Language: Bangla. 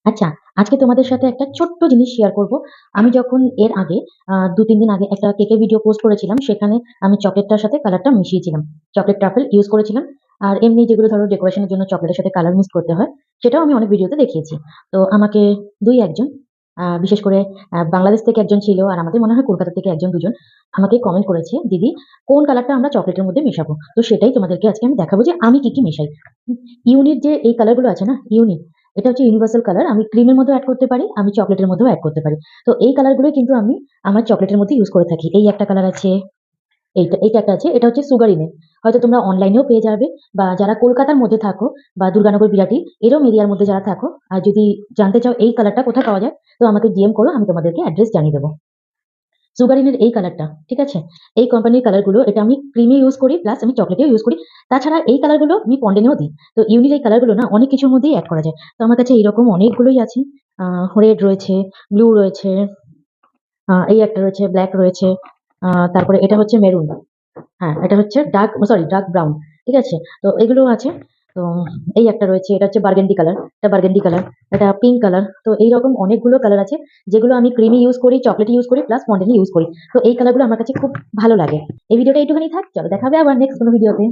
আচ্ছা, আজকে তোমাদের সাথে একটা ছোট্ট জিনিস শেয়ার করব। আমি যখন এর আগে ২-৩ দিন আগে একটা কেকের ভিডিও পোস্ট করেছিলাম, সেখানে আমি চকলেটটার সাথে কালারটা মিশিয়েছিলাম। চকলেট ট্রাফল ইউজ করেছিলাম। আর এমনি যেগুলো ধরো ডেকোরেশনের জন্য চকলেটের সাথে কালার মিক্স করতে হয়, সেটাও আমি অনেক ভিডিওতে দেখিয়েছি। তো আমাকে ২-১ জন, বিশেষ করে বাংলাদেশ থেকে একজন ছিল আর আমাদের মনে হয় কলকাতা থেকে ১-২ জন আমাকে কমেন্ট করেছে, "দিদি কোন কালারটা আমরা চকলেটের মধ্যে মেশাবো?" তো সেটাই তোমাদেরকে আজকে আমি দেখাবো যে আমি কি, কি মেশাই। ইউনিট যে এই কালারগুলো আছে না, ইউনিক, এটা হচ্ছে ইউনিভার্সাল কালার। আমি ক্রিমের মধ্যেও এড করতে পারি, আমি চকলেটের মধ্যেও এড করতে পারি। তো এই কালারগুলোই কিন্তু আমি আমার চকলেটের মধ্যে ইউজ করে থাকি। এই একটা কালার আছে, এইটা একটা আছে। এটা হচ্ছে সুগার ইনে। হয়তো তোমরা অনলাইনেও পেয়ে যাবে, বা যারা কলকাতার মধ্যে থাকো বা দুর্গানগর, বিরাটি এরকম এরিয়ার মধ্যে যারা থাকো, আর যদি জানতে চাও এই কালারটা কোথায় পাওয়া যায়, তো আমাকে ডিএম করো, আমি তোমাদেরকে অ্যাড্রেস জানিয়ে দেবো। সুগারিনের এই কালারটা, ঠিক আছে? এই কোম্পানির কালারগুলো, এটা আমি ক্রিমে ইউজ করি, প্লাস আমি চকলেটেও ইউজ করি। তাছাড়া এই কালারগুলো আমি পন্ডেনেও দিই। তো ইউনির এই কালারগুলো না অনেক কিছুর মধ্যেই এড করা যায়। তো আমার কাছে এরকম অনেকগুলোই আছে। রেড রয়েছে, ব্লু রয়েছে, এই একটা রয়েছে, ব্ল্যাক রয়েছে। তারপরে এটা হচ্ছে মেরুন। হ্যাঁ, এটা হচ্ছে ডার্ক ব্রাউন। ঠিক আছে? তো এগুলোও আছে। তো এই একটা রয়েছে, এটা হচ্ছে বার্গেন্ডি কালার, এটা বার্গেন্ডি কালার, এটা পিঙ্ক কালার। তো এইরকম অনেকগুলো কালার আছে, যেগুলো আমি ক্রিমে ইউজ করি, চকলেটে ইউজ করি, প্লাস ফন্ডেন্টে ইউজ করি। তো এই কালারগুলো আমার কাছে খুব ভালো লাগে। এই ভিডিওটা এইটুখানি থাক। চলো দেখা হবে আবার নেক্সট কোনো ভিডিওতে।